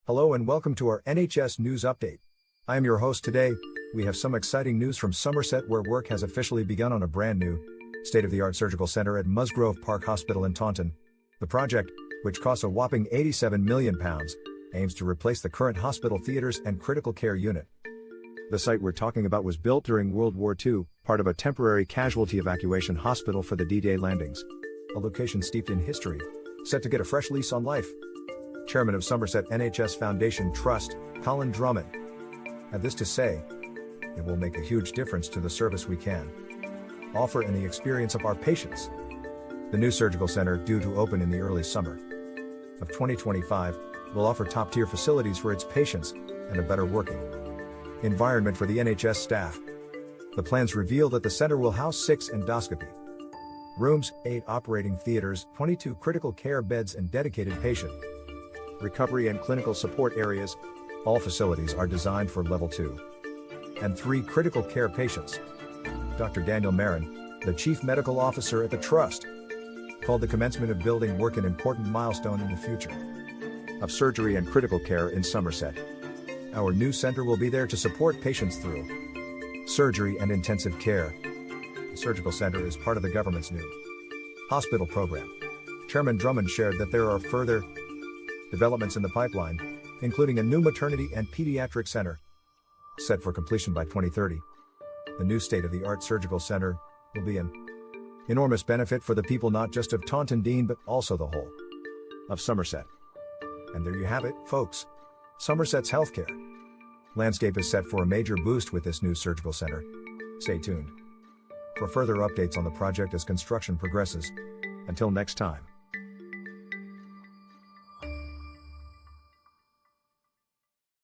Hello and welcome to our NHS News Update. I am your host today. We have some exciting news from Somerset, where work has officially begun on a brand new, state-of-the-art surgical center at Musgrove Park Hospital in Taunton. The project, which costs a whopping £87 million, aims to replace the current hospital theatres and critical care unit. The site we're talking about was built during World War II, part of a temporary casualty evacuation hospital for the D-Day landings. A location steeped in history, set to get a fresh lease on life. Chairman of Somerset NHS Foundation Trust, Colin Drummond, had this to say: "It will make a huge difference to the service we can offer and the experience of our patients." The new surgical center, due to open in the early summer of 2025, will offer top-tier facilities for its patients and a better working environment for the NHS staff. The plans reveal that the center will house 6 endoscopy rooms, 8 operating theaters, 22 critical care beds and dedicated patient recovery and clinical support areas. All facilities are designed for level 2 and 3 critical care patients. Dr Daniel Meron, the chief medical officer at the trust, called the commencement of building work an important milestone in the future of surgery and critical care in Somerset. Our new center will be there to support patients through surgery and intensive care. The surgical center is part of the government's new hospital program. Chairman Drummond shared that there are further developments in the pipeline, including a new maternity and pediatric center, set for completion by 2030. The new state-of-the-art surgical center will be an enormous benefit for the people not just of Taunton Deane but also the whole of Somerset. And there you have it, folks. Somerset's healthcare landscape is set for a major boost with this new surgical center. Stay tuned for further updates on the project as construction progresses. Until next time.